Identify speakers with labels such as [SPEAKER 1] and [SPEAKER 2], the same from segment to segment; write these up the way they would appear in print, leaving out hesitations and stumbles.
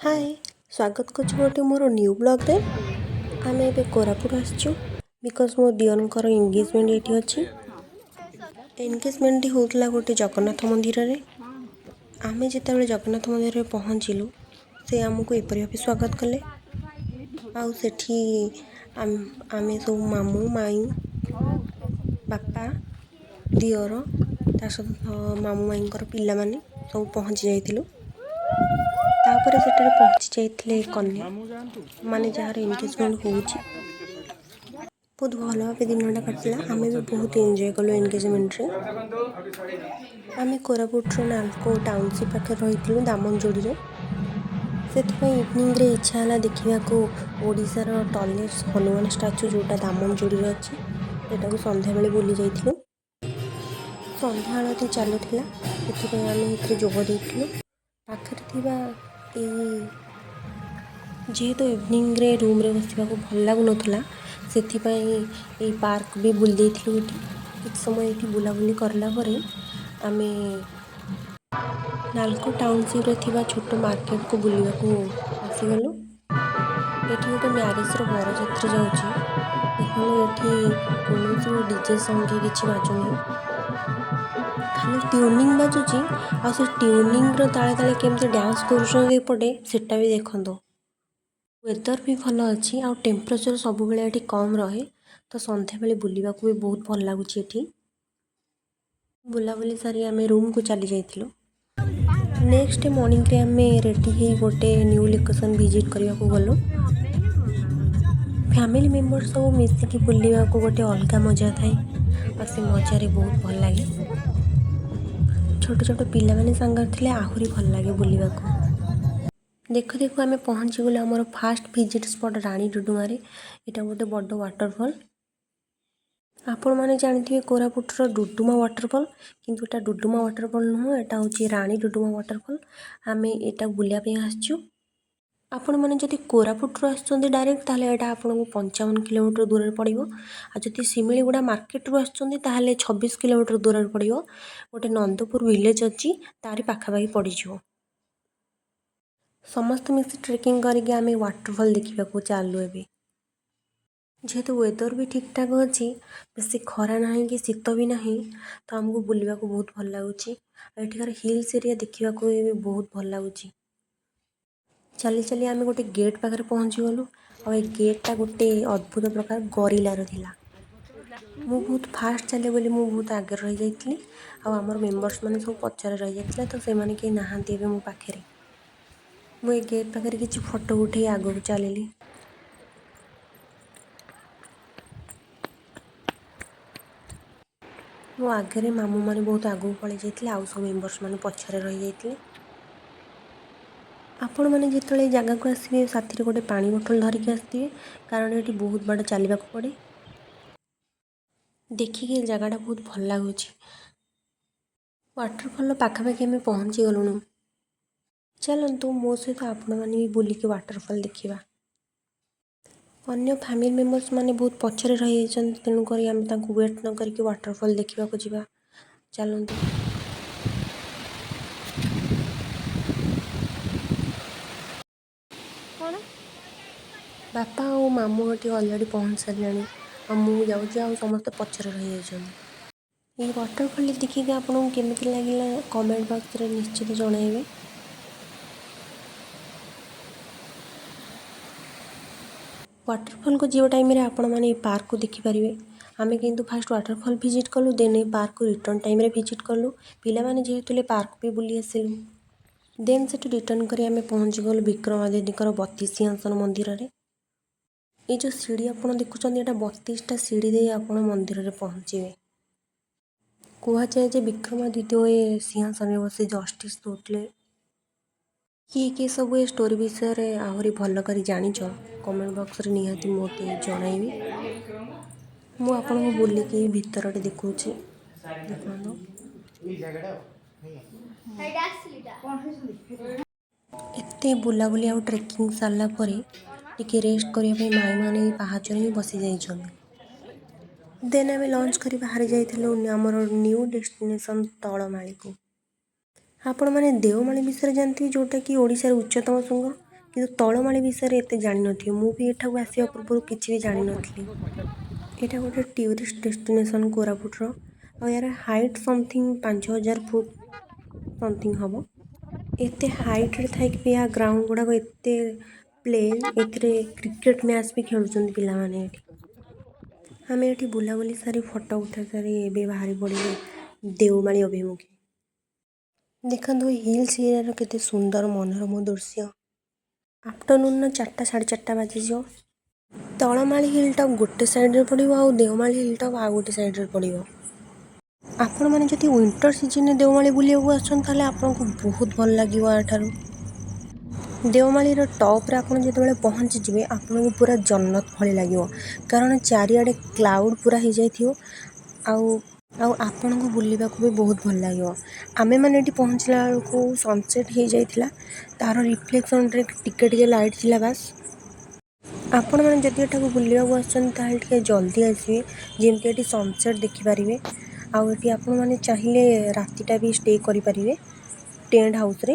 [SPEAKER 1] हाय स्वागत करछु गोटे more new blog रे। आमे एबे कोरापुट आसछु बिकॉज मो दियरंकर एंगेजमेंट एठी अछि। एंगेजमेंट होतला गोटे जगन्नाथ मंदिर रे। आमे जेतेबेले जगन्नाथ मंदिर रे पहुँचिलु से आमको एपरि भाबे स्वागत कले। आउ सेठी आमे सब मामू माई बापा दियर ता सहित मामू माईंकर पिला माने सब पहुँची जाइथिलु। तापर सेठारे पहुँची जाइथिले कन्या माने जहाँ एंगेजमेंट होउची। बहुत भल भाबे दिनटा कटिला। आमे भी बहुत एंजॉय कलु एंगेजमेंट रे। आमे कोरापुट रो नालको टाउनशिप पाखे रहिथिलु दामनजोड़ी रे। सेथिपाई इवनिंग रे इच्छा हला देखिबा को ओडिसा रो टॉलेस्ट हनुमान स्टैचू जोटा दामनजोड़ी रे अछि सेटाको संध्या बेले बुली जाइथिलु। संध्या आळती चालुथिला सेथिपाई आमे एथिरे जोग देइथिलु। पाखरे थिबा जेहेतु इवनिंग रे रूम रे बसिबा को भल लागु नथला सेथिपाई ए पार्क भी बुली देइथिलु। एठी किछ समय एठी बुलाबुली करला परे आमे नालको टाउनशिप रे थिबा छोटो मार्केट को बुलिबा को आसीगलु। एठी गोटे मैरिज रो बरजात्री जाउची। देखनु एठी कोनोसी भी डीजे सॉन्ग के किछि बाजुनी खाली ट्यूनिंग बाजुची। आ से ट्यूनिंग रो ताळे ताळे केमते डांस करूछन एपटे सेटा भी देखंदो। वेदर भी भल अच्छी आ टेम्परेचर सब बेले एठी कम रहे तो संध्या बेले बुलिबा को भी बहुत भल लागुची। एठी बुलाबुली सारी आमे रूम को चली जाइथिलु। नेक्स्ट डे मॉर्निंग रे आमे रेडी हे गोटे न्यू लोकेशन विजिट करबा को गलो। फैमिली मेंबर सब मिसिकी बुलिबा को गोटे अलगा मजा थाए आ से मजा रे बहुत भल लागे। छोट छोट पिला माने संगर थिले आहुरी भल लागे बुलिबा को। देखो देखो आमे पहुँची गले हमर फास्ट विजिट स्पॉट रानी डुडुमा रे। एटा गोटे बड़ वाटरफॉल। आपण माने जानिथिबे कोरापुट रो डुडुमा वाटरफॉल किंतु एटा डुडुमा वाटरफॉल नुह एटा होची रानी डुडुमा वाटरफॉल। आमे एटा बुलिया पे आछछु। आपण माने जदि कोरापुट रो आछचंदी डायरेक्ट ताले एटा आपनको 55 किलोमीटर दूर रे पड़िबो। आ जदि सिमिलीगुड़ा मार्केट रो आछचंदी ताले 26 किलोमीटर दूर रे पड़िबो। गोटे नंदपुर विलेज अछि तारी पाखा पाखी पड़ी जिवो। समस्त मिसी ट्रेकिंग करके आमे वाटरफॉल देखिबा को चालू एबे। जेहेतु वेदर भी ठीक ठाक अच्छी बेसी खरा नहीं कि शीत भी नहीं तो हमको बुलवा को बहुत भल लगुच। एठिकार हिल्स एरिया देखा को भी बहुत भल लगुच। चली चली आमे गोटे गेट पाखे पहुँची गलु। आ गेटा गोटे अद्भुत प्रकार गरिलार थिला। मु बहुत फास्ट चले बोली मु बहुत आगे रही जाइथिली। आ हमर मेंबर्स माने सब पछारे रही जाइथिला तो से माने के नाहांती एबे मो पाखरे। मु ए गेट पाखे किछि फोटो उठे आगो चलिली। मो आगे मामू मैंने बहुत आगू पलि जाइए आउ सब मेंबर्स मैंने पछारे रही जाइए। आपण मैंने जिते जगह को आसबे साथी गोटे पानी बोतल धरिकी आसवे कारण ये बहुत बाट चलने को पड़े। देखिए जगहटा बहुत भल लगुच। वाटरफॉल पाखापाखि आम पहुँची गलुणु। चलतु मो सहित आपण मैंने भी बुलिकी वाटरफॉल देखा। अन्य फैमिली मेंबर्स माने बहुत पछरे रही जाइछन तेणुक आम तांको वेट न करके वाटरफॉल देखा को जीवा। चलतु कौन बापा और मामू गोटे अलरेडी पहुँच सारे आ मु जाऊँ समस्त पछरे रही जाइछन। ये वाटरफॉल देखिए आपको केमिति लगिला कमेंट बॉक्स रे निश्चित जणाइबे। वाटरफॉल को जीव टाइम रे आपण माने पार्क को देखि परिबे। आमे किंतु फास्ट वाटरफॉल विजिट कलु देन ए पार्क को रिटर्न टाइम रे विजिट कलु। पिला माने जेहेतुले पार्क भी बुली आसिलु देन से रिटर्न करी आमे पहुँच गलु विक्रमादित्यकर 32 सिंहासन मंदिर रे। ये जो सीढ़ी आपण देखुछन एटा 32टा सीढ़ी दे आपण मंदिर रे पहुँचीबे। कुहा जाए जे विक्रमादित्य ए सिंहासन में बसी जस्टिस दोतले। किए सब ए स्टोरी विषय रे आहुरी भल करी जानिछ कमेंट बॉक्स रे निहाती मोते जणाइबे। मु आपनको बुलिकी भितरटे देखुछि देखंदो। एते बुलाबुली आ ट्रेकिंग सारला परे टिके रेस्ट करिया पे माई माने पाहाचरे ही बसी जाइछन। देन आमे लंच करी बाहरी जाइथिलु हमर न्यू डेस्टिनेशन तळमाली को। आपण माने देवमाली विषय जानथि जोटा कि ओडिसा रे उच्चतम शृंग କିନ୍ତୁ ତଳମାଳି ବିଷୟରେ ଏତେ ଜାଣିନଥିବେ। ମୁଁ ବି ଏଠାକୁ ଆସିବା ପୂର୍ବରୁ କିଛି ବି ଜାଣିନଥିଲି। ଏଇଟା ଗୋଟେ ଟୁରିଷ୍ଟ ଡେଷ୍ଟିନେସନ୍ କୋରାପୁଟର। ଆଉ ଏହାର ହାଇଟ୍ ସମଥିଙ୍ଗ 5000 ଫୁଟ ସମଥିଙ୍ଗ ହେବ। ଏତେ ହାଇଟ୍ରେ ଥାଇକି ବି ଏହା ଗ୍ରାଉଣ୍ଡ ଗୁଡ଼ାକ ଏତେ ପ୍ଲେନ୍, ଏଥିରେ କ୍ରିକେଟ ମ୍ୟାଚ୍ ବି ଖେଳୁଛନ୍ତି ପିଲାମାନେ ଏଠି। ଆମେ ଏଠି ବୁଲାବୁଲି ସାରି ଫଟୋ ଉଠା ସାରି ଏବେ ବାହାରି ପଡ଼ିଲୁ ଦେଓମାଳି ଅଭିମୁଖେ। ଦେଖନ୍ତୁ ଏ ହିଲ୍ସ ଏରିଆର କେତେ ସୁନ୍ଦର ମନୋରମ ଦୃଶ୍ୟ। ଆଫ୍ଟରନୁନ୍ର 4ଟା 4:30 ବାଜିଯିବ। ତଳମାଳି ହିଲ୍ଟା ଗୋଟେ ସାଇଡ଼୍ରେ ପଡ଼ିବ ଆଉ ଦେଓମାଳି ହିଲ୍ଟା ଆଉ ଗୋଟେ ସାଇଡ଼୍ରେ ପଡ଼ିବ। ଆପଣମାନେ ଯଦି ୱିଣ୍ଟର ସିଜନରେ ଦେଓମାଳି ବୁଲିବାକୁ ଆସୁଛନ୍ତି ତାହେଲେ ଆପଣଙ୍କୁ ବହୁତ ଭଲ ଲାଗିବ ଏଠାରୁ। ଦେଓମାଳିର ଟପ୍ରେ ଆପଣ ଯେତେବେଳେ ପହଞ୍ଚିଯିବେ ଆପଣଙ୍କୁ ପୁରା ଜନ୍ନତ ଭଳି ଲାଗିବ, କାରଣ ଚାରିଆଡ଼େ କ୍ଲାଉଡ଼ ପୁରା ହେଇଯାଇଥିବ। ଆଉ ଆପଣଙ୍କୁ ବୁଲିବାକୁ ବି ବହୁତ ଭଲ ଲାଗିବ। ଆମେମାନେ ଏଠି ପହଞ୍ଚିଲା ବେଳକୁ ସନସେଟ୍ ହେଇଯାଇଥିଲା, ତା'ର ରିଫ୍ଲେକ୍ସନ୍ରେ ଟିକେ ଲାଇଟ୍ ଥିଲା ବାସ୍। ଆପଣମାନେ ଯଦି ଏଠାକୁ ବୁଲିବାକୁ ଆସୁଛନ୍ତି ତାହେଲେ ଟିକେ ଜଲ୍ଦି ଆସିବେ, ଯେମିତି ଏଠି ସନସେଟ୍ ଦେଖିପାରିବେ। ଆଉ ଏଠି ଆପଣମାନେ ଚାହିଁଲେ ରାତିଟା ବି ଷ୍ଟେ କରିପାରିବେ ଟେଣ୍ଟ ହାଉସ୍ରେ।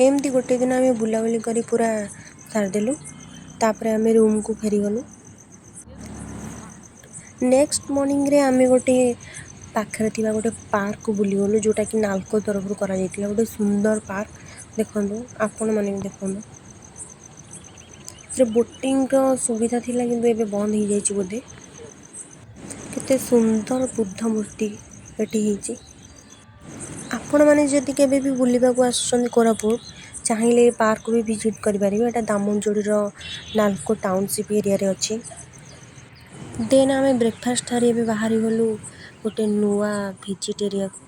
[SPEAKER 1] ଏମିତି ଗୋଟେ ଦିନ ଆମେ ବୁଲାବୁଲି କରି ପୁରା ସାରିଦେଲୁ। ତାପରେ ଆମେ ରୁମ୍କୁ ଫେରିଗଲୁ। ନେକ୍ସଟ ମର୍ଣ୍ଣିଂରେ ଆମେ ଗୋଟେ ପାଖରେ ଥିବା ଗୋଟେ ପାର୍କକୁ ବୁଲିଗଲୁ, ଯେଉଁଟାକି ନାଲକୋ ତରଫରୁ କରାଯାଇଥିଲା। ଗୋଟେ ସୁନ୍ଦର ପାର୍କ ଦେଖନ୍ତୁ, ଆପଣମାନେ ବି ଦେଖନ୍ତୁ। ସେଥିରେ ବୋଟିଂର ସୁବିଧା ଥିଲା କିନ୍ତୁ ଏବେ ବନ୍ଦ ହେଇଯାଇଛି ବୋଧେ। କେତେ ସୁନ୍ଦର ବୁଦ୍ଧ ମୂର୍ତ୍ତି ଏଠି ହେଇଛି। ଆପଣମାନେ ଯଦି କେବେ ବି ବୁଲିବାକୁ ଆସୁଛନ୍ତି କୋରାପୁଟ, ଚାହିଁଲେ ଏ ପାର୍କ ବି ଭିଜିଟ୍ କରିପାରିବେ। ଏଇଟା ଦାମନଯୋଡ଼ିର ନାଲକୋ ଟାଉନସିପ୍ ଏରିଆରେ ଅଛି। ଦେନ୍ ଆମେ ବ୍ରେକଫାଷ୍ଟ ସାରି ଏବେ ବାହାରିଗଲୁ ଗୋଟେ ନୂଆ ଭିଜିଟ୍ ଏରିଆକୁ।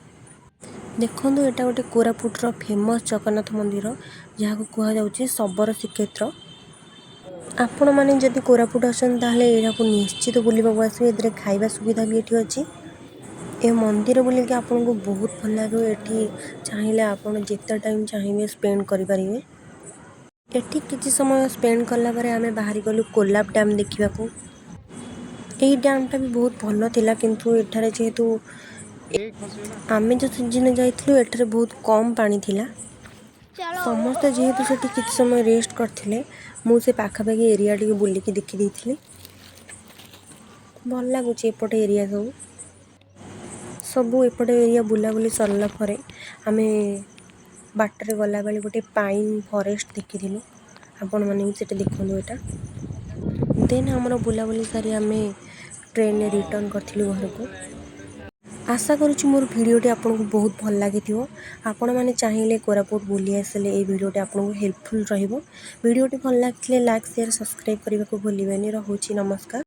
[SPEAKER 1] ଦେଖନ୍ତୁ ଏଇଟା ଗୋଟେ କୋରାପୁଟର ଫେମସ୍ ଜଗନ୍ନାଥ ମନ୍ଦିର, ଯାହାକୁ କୁହାଯାଉଛି ଶବର ଶ୍ରୀକ୍ଷେତ୍ର। ଆପଣମାନେ ଯଦି କୋରାପୁଟ ଆସନ୍ତି ତାହେଲେ ଏଇଟାକୁ ନିଶ୍ଚିତ ବୁଲିବାକୁ ଆସିବେ। ଏଥିରେ ଖାଇବା ସୁବିଧା ବି ଏଠି ଅଛି। ଏ ମନ୍ଦିର ବୁଲିକି ଆପଣଙ୍କୁ ବହୁତ ଭଲ ଲାଗିବ। ଏଠି ଚାହିଁଲେ ଆପଣ ଯେତେ ଟାଇମ୍ ଚାହିଁବେ ସ୍ପେଣ୍ଡ କରିପାରିବେ। ଏଠି କିଛି ସମୟ ସ୍ପେଣ୍ଡ କଲା ପରେ ଆମେ ବାହାରିଗଲୁ କୋଲାବ ଡ୍ୟାମ୍ ଦେଖିବାକୁ। ଏଇ ଡ୍ୟାମ୍ଟା ବି ବହୁତ ଭଲ ଥିଲା, କିନ୍ତୁ ଏଠାରେ ଯେହେତୁ ଆମେ ଯେଉଁ ସିଜନରେ ଯାଇଥିଲୁ ଏଠାରେ ବହୁତ କମ୍ ପାଣି ଥିଲା। ସମସ୍ତେ ଯେହେତୁ ସେଠି କିଛି ସମୟ ରେଷ୍ଟ କରିଥିଲେ, ମୁଁ ସେ ପାଖାପାଖି ଏରିଆ ଟିକେ ବୁଲିକି ଦେଖିଦେଇଥିଲି। ଭଲ ଲାଗୁଛି ଏପଟେ ଏରିଆ ସବୁ ଏପଟେ ଏରିଆ ବୁଲାବୁଲି ସରିଲା ପରେ ଆମେ ବାଟରେ ଗଲାବେଳେ ଗୋଟେ ପାଇନ୍ ଫରେଷ୍ଟ ଦେଖିଥିଲୁ। ଆପଣମାନେ ବି ସେଠି ଦେଖନ୍ତୁ ଏଇଟା। ଦେନ୍ ଆମର ବୁଲାବୁଲି ସାରି ଆମେ ଟ୍ରେନରେ ରିଟର୍ଣ୍ଣ କରିଥିଲୁ ଘରକୁ। ଆଶା କରୁଛି ମୋର ଭିଡ଼ିଓଟି ଆପଣଙ୍କୁ ବହୁତ ଭଲ ଲାଗିଥିବ। ଆପଣମାନେ ଚାହିଁଲେ କୋରାପୁଟ ବୁଲି ଆସିଲେ এই ଭିଡ଼ିଓଟି ଆପଣଙ୍କୁ ହେଲ୍ପଫୁଲ୍ ରହିବ। ଭିଡ଼ିଓଟି ଭଲ ଲାଗିଥିଲେ ଲାଇକ୍, ସେୟାର, ସବସ୍କ୍ରାଇବ୍ କରିବାକୁ ଭୁଲିବେନି। ରହୁଛି, ନମସ୍କାର।